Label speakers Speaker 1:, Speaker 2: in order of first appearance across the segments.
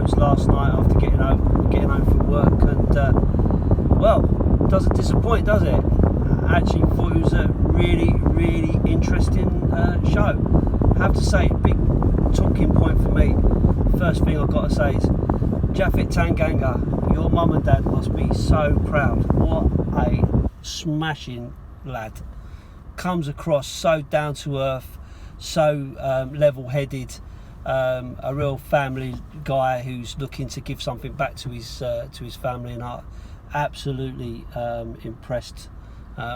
Speaker 1: was last night after getting home from work, and well, doesn't disappoint, does it? I actually thought it was a really, really interesting show. I have to say, big talking point for me. First thing I've got to say is, Japhet Tanganga, your mum and dad must be so proud. What a smashing lad. Comes across so down to earth, so level-headed, a real family guy who's looking to give something back to his family, and I'm absolutely impressed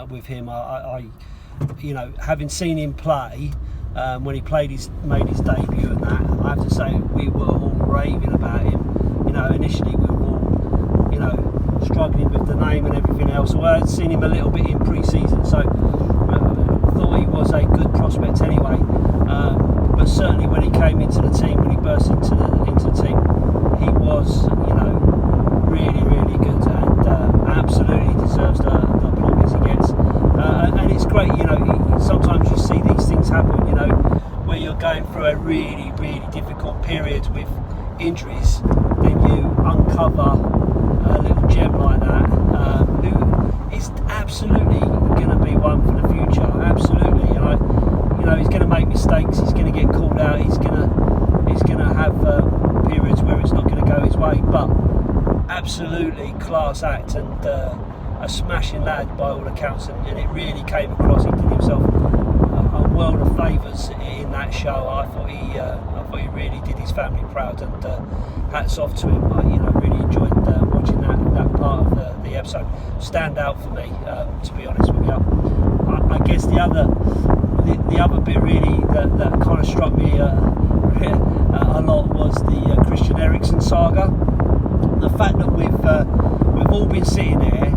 Speaker 1: with him. I having seen him play when he made his debut and that, I have to say we were all raving about him. Initially we were all, struggling with the name and everything else. So I had seen him a little bit in pre-season, so thought he was a good prospect anyway. But certainly when he came into the team, when he burst into the team, he was, really, really good, and absolutely deserves the applause he gets. And it's great, sometimes you see these things happen, where you're going through a really, really difficult period with injuries, then you uncover a little gem like that, who is absolutely going to be one for the future, absolutely. And he's going to make mistakes, he's going to get called out, he's going to have periods where it's not going to go his way, but absolutely class act, and a smashing lad by all accounts, and it really came across. He did himself a world of favours in that show. I thought he really did his family proud, and hats off to him. I really enjoyed watching that part of the episode. Stand out for me, to be honest with you. I guess the other bit really that kind of struck me a lot was the Christian Eriksen saga. The fact that we've all been sitting there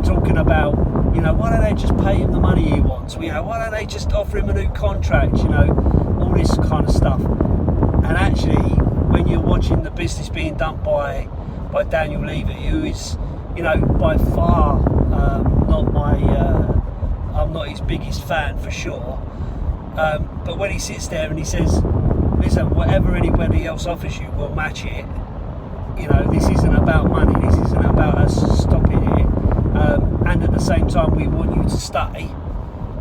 Speaker 1: talking about, why don't they just pay him the money he wants? Why don't they just offer him a new contract? All this kind of stuff. And actually, when you're watching the business being done by Daniel Levy, who is, by far not I'm not his biggest fan for sure. But when he sits there and he says, listen, whatever anybody else offers you, we'll match it. This isn't about money, this isn't about us stopping it. And at the same time, we want you to stay.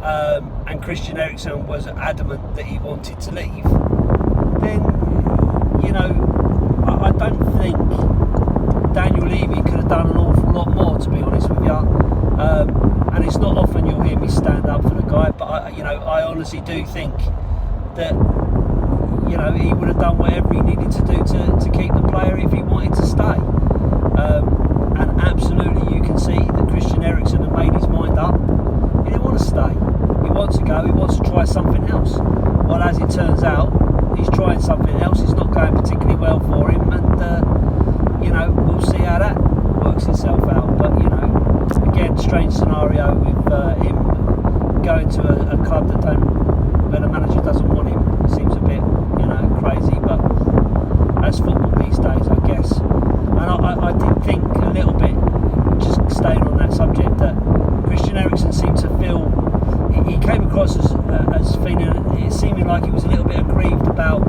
Speaker 1: And Christian Eriksen was adamant that he wanted to leave. Then, I don't think Daniel Levy could have done an awful lot more, to be honest with you. And it's not often you'll hear me stand up for the guy, but I honestly do think that he would have done whatever he needed to do to keep the player if he wanted to stay. And absolutely, you can see that Christian Eriksen had made his mind up. He didn't want to stay. He wants to go. He wants to try something else. Well, as it turns out, he's trying something else. It's not going particularly well for him, and we'll see how that works itself out. But again, strange scenario with him going to a club where the manager doesn't want him. It seems a bit crazy, but that's football these days, I guess. And I did think a little bit, just staying on that subject, that Christian Eriksen seemed to feel, he came across as seeming like he was a little bit aggrieved about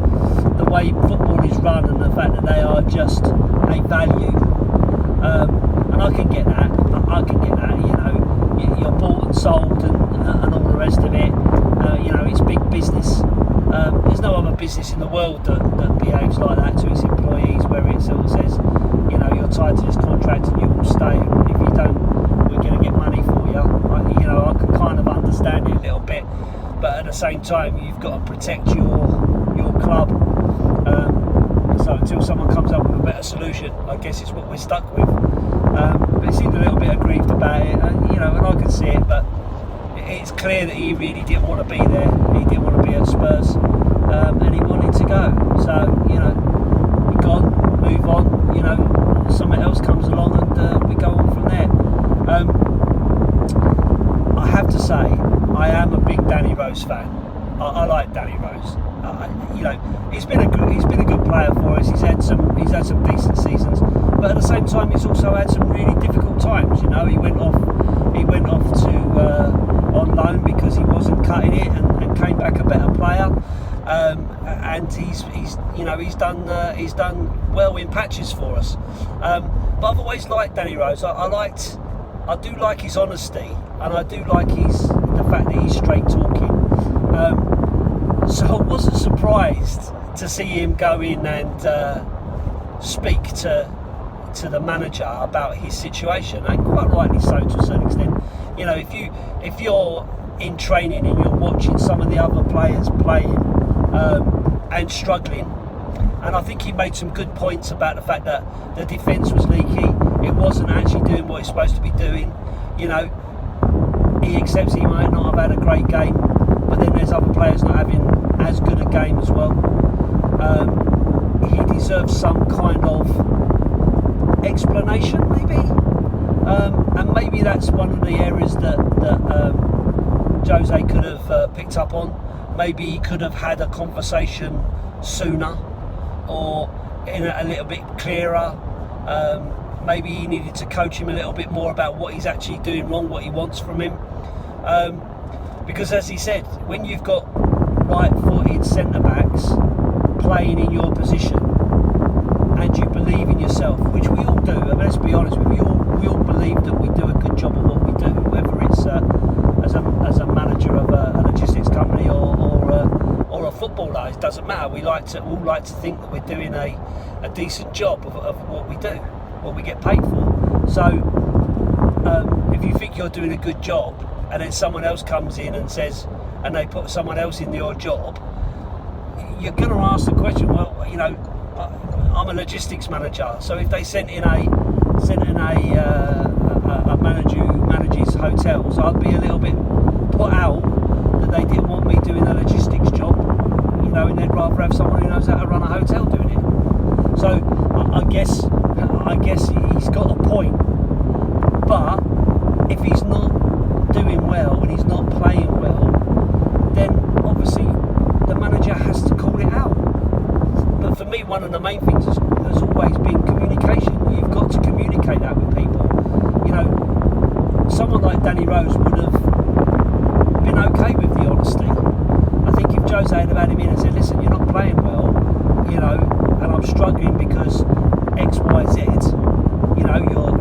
Speaker 1: the way football is run and the fact that they are just a value. And I can get that. You're bought and sold and all the rest of it. It's big business. There's no other business in the world that behaves like that to its employees, where it sort of says, you're tied to this contract and you will stay, and if you don't, we're going to get money for you. I can kind of understand it a little bit, but at the same time, you've got to protect your club. So until someone comes up with a better solution, I guess it's what we're stuck with. But he seemed a little bit aggrieved about it, and I can see it, but it's clear that he really didn't want to be there. He didn't want to be at Spurs, and he wanted to go. So, we're gone, move on, something else comes along, and we go on from there. I have to say, I am a big Danny Rose fan. I like Danny Rose. He's been a good player for us. He's had some decent seasons, but at the same time, he's also had some really difficult times. He went off to on loan because he wasn't cutting it, and came back a better player. and he's done well in patches for us. But I've always liked Danny Rose. I do like his honesty, and I do like the fact that he's straight talking. So I wasn't surprised to see him go in and speak to the manager about his situation, and quite rightly so to a certain extent. You know, if you're in training and you're watching some of the other players playing and struggling, and I think he made some good points about the fact that the defence was leaky, it wasn't actually doing what it's supposed to be doing. You know, he accepts he might not have had a great game, but then there's other players not having as good a game as well. He deserves some kind of explanation, maybe, and maybe that's one of the areas that Jose could have picked up on. Maybe he could have had a conversation sooner, or in a little bit clearer. Maybe he needed to coach him a little bit more about what he's actually doing wrong, what he wants from him. Because as he said, when you've got right-footed centre-backs playing in your position and you believe in yourself, which we all do, I mean, let's be honest, we all believe that we do a good job of what we do, whether it's as a manager of a logistics company or a footballer. It doesn't matter. We all like to think that we're doing a decent job of what we do, what we get paid for. So if you think you're doing a good job and then someone else comes in and says, and they put someone else in your job, you're going to ask the question, well, you know, I'm a logistics manager, so if they sent in a manager who manages hotels, I'd be a little bit put out that they didn't want me doing a logistics job, you know, and they'd rather have someone who knows how to run a hotel doing it. So I guess he's got a point, but if he's not doing well and he's not playing well, then obviously the manager has to call it out. But for me, one of the main things has always been communication. You've got to communicate that with people. You know, someone like Danny Rose would have been okay with the honesty. I think if Jose had had him in and said, listen, you're not playing well, you know, and I'm struggling because X, Y, Z, you know, you're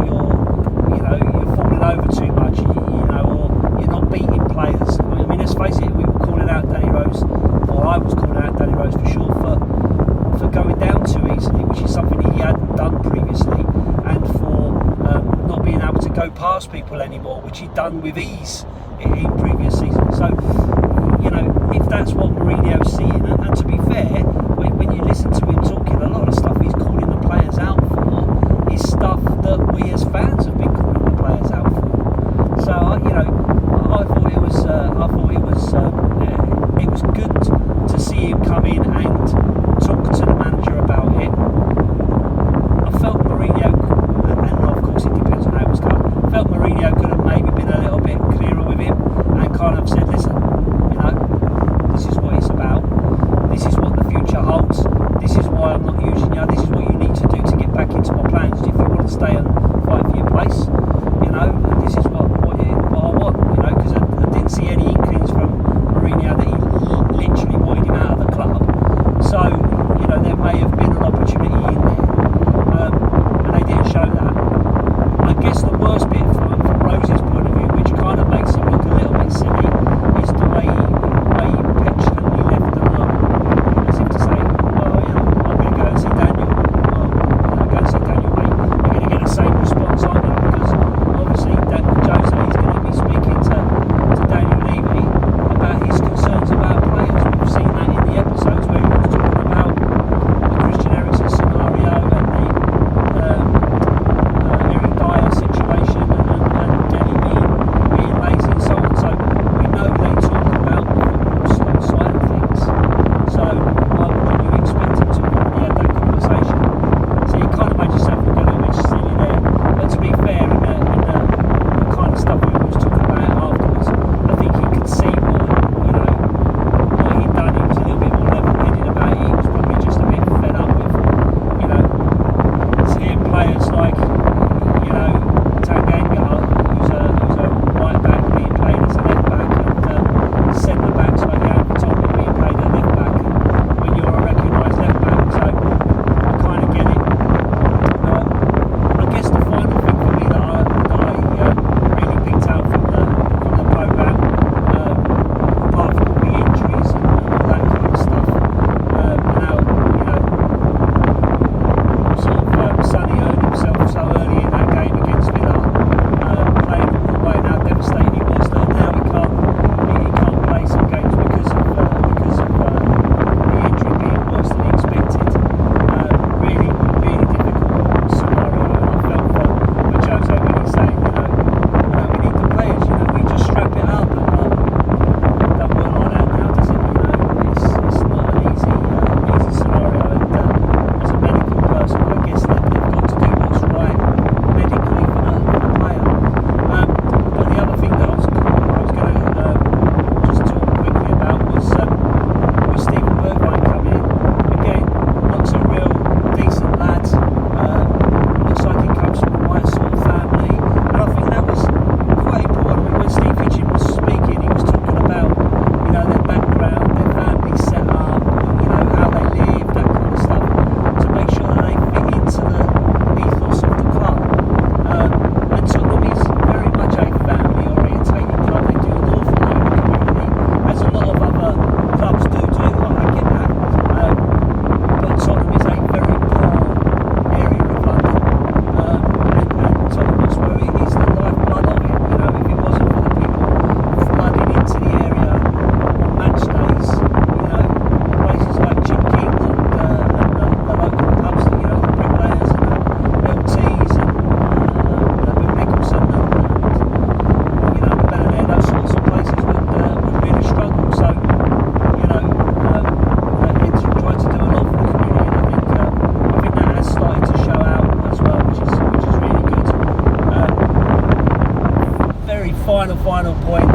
Speaker 1: falling over too much, you know, or you're not beating players. I mean, let's face it, we were calling out Danny Rose, or I was calling out Danny Rose for sure, for going down too easily, which is something he hadn't done previously, and for not being able to go past people anymore, which he'd done with ease in previous seasons. So, you know, if that's what Mourinho's seeing, and to be fair, when you listen to him talking, a lot of the stuff he's calling the players out for is stuff that we as fans have been calling the players out for. So, you know, I thought it was good to see him come in and talk to the manager about it. I felt Mourinho, and of course it depends on how it was done, I felt Mourinho could have maybe been a little bit clearer with him and kind of said, listen, you know, this is what it's about, this is what the future final point